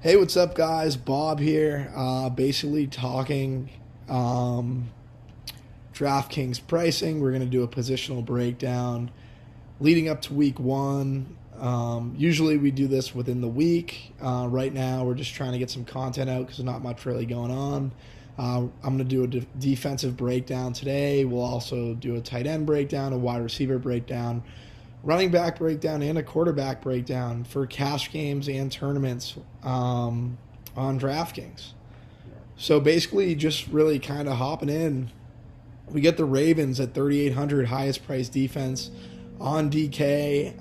Hey, what's up, guys? Bob here. Basically talking Draftkings pricing. We're going to do a positional breakdown leading up to week one. Usually we do this within the week. Right now, we're just trying to get some content out because there's not much really going on. I'm going to do a defensive breakdown today. We'll also do a tight end breakdown, a wide receiver breakdown, running back breakdown, and a quarterback breakdown for cash games and tournaments on DraftKings. So basically, just really kind of hopping in. We get the Ravens at 3,800, highest price defense on DK,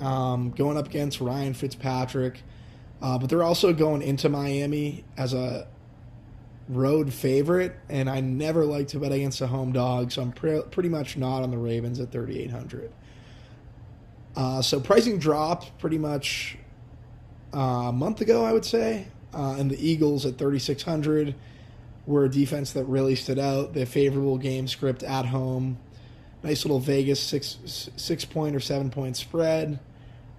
going up against Ryan Fitzpatrick. But they're also going into Miami as a road favorite, and I never like to bet against a home dog, so I'm pretty much not on the Ravens at 3,800. So pricing dropped pretty much a month ago, I would say. And the Eagles at 3,600 were a defense that really stood out. The favorable game script at home. Nice little Vegas 6-point or 7-point spread,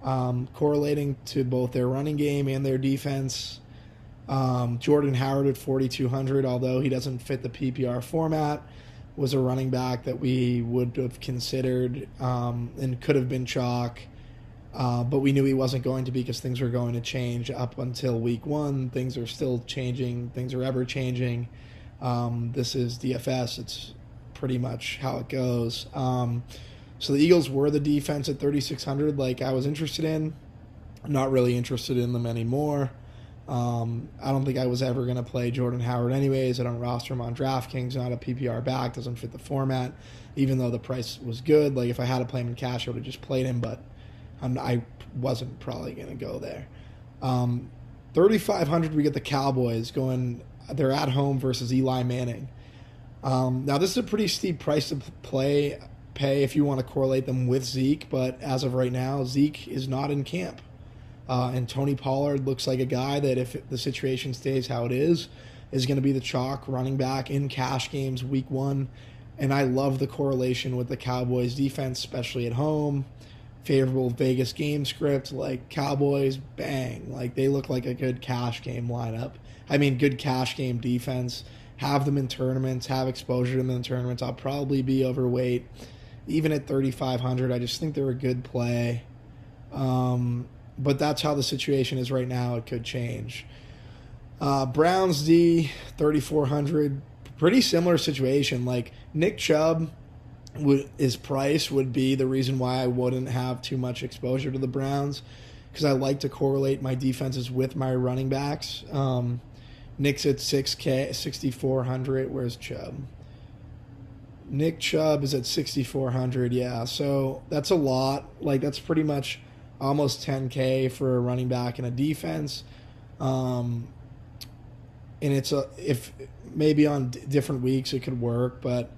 correlating to both their running game and their defense. Jordan Howard at 4,200, although he doesn't fit the PPR format, was a running back that we would have considered and could have been chalk, but we knew he wasn't going to be because things were going to change up until week one. Things are still changing. Things are ever changing. This is DFS. It's pretty much how it goes. So the Eagles were the defense at 3,600 like I was interested in. I'm not really interested in them anymore. I don't think I was ever going to play Jordan Howard anyways. I don't roster him on DraftKings, not a PPR back, doesn't fit the format, even though the price was good. Like, if I had to play him in cash, I would have just played him, but I wasn't probably going to go there. 3,500, we get the Cowboys going. They're at home versus Eli Manning. Now, this is a pretty steep price to pay if you want to correlate them with Zeke, but as of right now, Zeke is not in camp. And Tony Pollard looks like a guy that, if the situation stays how it is going to be the chalk running back in cash games week one. And I love the correlation with the Cowboys defense, especially at home. Favorable Vegas game script, like Cowboys, bang. Like, they look like a good cash game lineup. I mean, good cash game defense. Have them in tournaments, have exposure to them in tournaments. I'll probably be overweight. Even at 3,500, I just think they're a good play. But that's how the situation is right now. It could change. Browns D, 3,400. Pretty similar situation. Like, Nick Chubb, his price would be the reason why I wouldn't have too much exposure to the Browns, because I like to correlate my defenses with my running backs. Nick's at 6,400. Where's Chubb? Nick Chubb is at 6,400. Yeah, so that's a lot. Like, that's pretty much almost 10K for a running back in a defense. And if maybe on different weeks it could work, but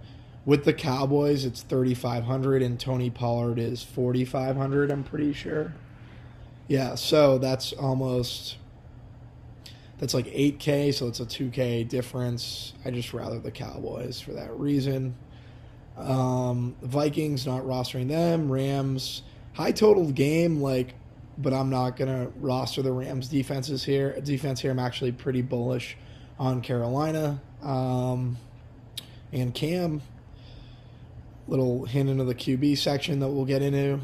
with the Cowboys it's 3,500 and Tony Pollard is 4,500, I'm pretty sure. Yeah, so that's like 8K, so it's a 2K difference. I just rather the Cowboys for that reason. Vikings, not rostering them. Rams, high total game, but I'm not going to roster the Rams defense here. I'm actually pretty bullish on Carolina. And Cam, little hint into the QB section that we'll get into.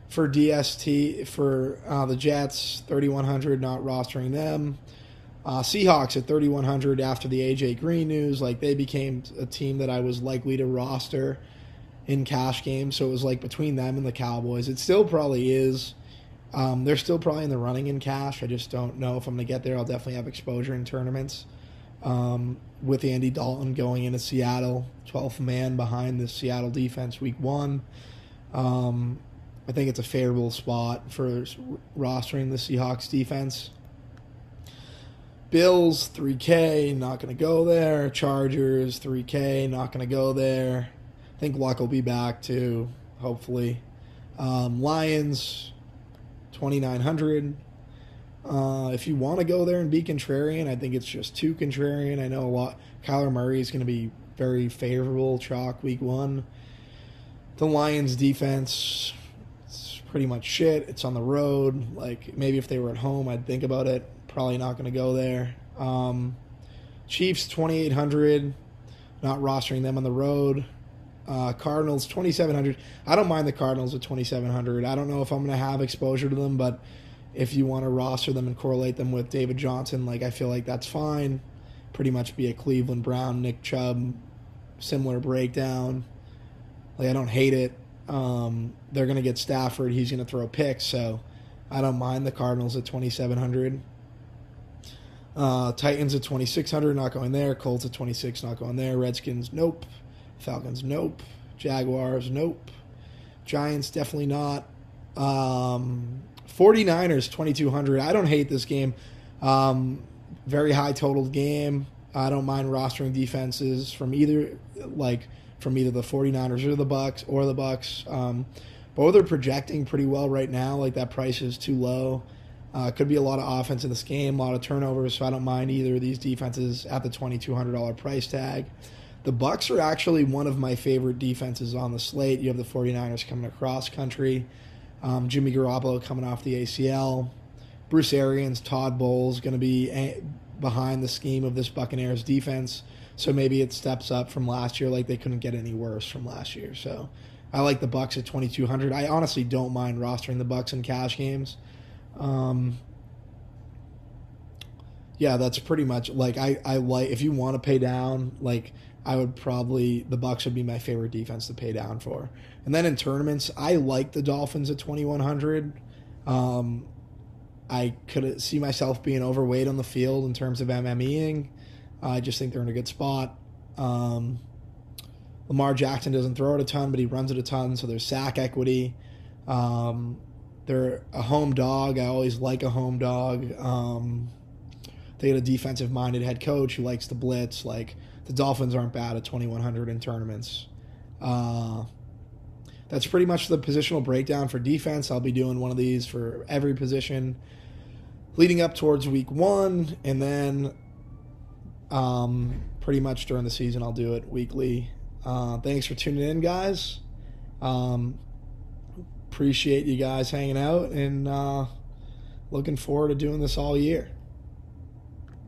For DST, for the Jets, 3,100, not rostering them. Seahawks at 3,100 after the A.J. Green news. Like, they became a team that I was likely to roster in cash games, so it was like between them and the Cowboys. It still probably is. They're still probably in the running in cash. I just don't know if I'm going to get there. I'll definitely have exposure in tournaments. With Andy Dalton going into Seattle, 12th man behind the Seattle defense week one. I think it's a favorable spot for rostering the Seahawks defense. Bills, 3K, not going to go there. Chargers, 3K, not going to go there. I think Luck will be back too, hopefully. Lions, 2,900. If you want to go there and be contrarian, I think it's just too contrarian. I know a lot. Kyler Murray is going to be very favorable chalk week one. The Lions defense, it's pretty much shit. It's on the road. Like, maybe if they were at home, I'd think about it. Probably not going to go there. Chiefs, 2,800. Not rostering them on the road. Cardinals, 2,700. I don't mind the Cardinals at 2,700. I don't know if I'm going to have exposure to them, but if you want to roster them and correlate them with David Johnson, like, I feel like that's fine. Pretty much be a Cleveland Brown, Nick Chubb, similar breakdown. Like, I don't hate it. They're going to get Stafford. He's going to throw picks, so I don't mind the Cardinals at 2,700. Titans at 2,600, not going there. Colts at 26, not going there. Redskins, nope. Falcons, nope. Jaguars, nope. Giants, definitely not. 49ers, 2,200. I don't hate this game. Very high total game. I don't mind rostering defenses from either the 49ers or the Bucks. Both are projecting pretty well right now. Like, that price is too low. Could be a lot of offense in this game, a lot of turnovers, so I don't mind either of these defenses at the $2,200 price tag. The Bucks are actually one of my favorite defenses on the slate. You have the 49ers coming across country. Jimmy Garoppolo coming off the ACL. Bruce Arians, Todd Bowles going to be behind the scheme of this Buccaneers defense. So maybe it steps up from last year. Like, they couldn't get any worse from last year. So I like the Bucks at 2,200. I honestly don't mind rostering the Bucks in cash games. Yeah, that's pretty much, like, I like, if you want to pay down, like, I would probably, the Bucks would be my favorite defense to pay down for. And then in tournaments, I like the Dolphins at 2,100. I could see myself being overweight on the field in terms of MMEing. I just think they're in a good spot. Lamar Jackson doesn't throw it a ton, but he runs it a ton, so there's sack equity. They're a home dog. I always like a home dog. They get a defensive-minded head coach who likes to blitz. Like, the Dolphins aren't bad at 2,100 in tournaments. That's pretty much the positional breakdown for defense. I'll be doing one of these for every position leading up towards week 1, and then pretty much during the season I'll do it weekly. Thanks for tuning in, guys. Appreciate you guys hanging out, and looking forward to doing this all year.